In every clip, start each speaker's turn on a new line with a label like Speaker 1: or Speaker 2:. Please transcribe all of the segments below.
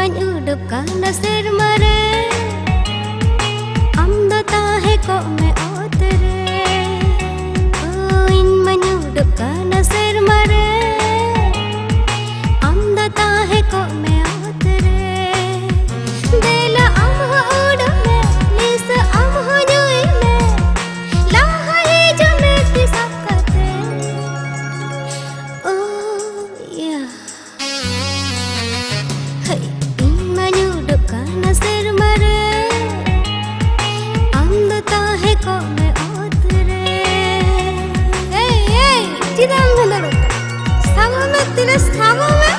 Speaker 1: mañ uduk kana serma re am do tahe kok me otere oh in mañ uduk kana serma re am do tahe kok me otere dela am ho udu me lisa am ho nyui me laha hi jo me ti sakate oh yeah hey in mañ uduk kana serma re am do tahe kok me otere hey hey chidam bhendaro sama me tilas sama me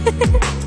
Speaker 2: Ha ha ha.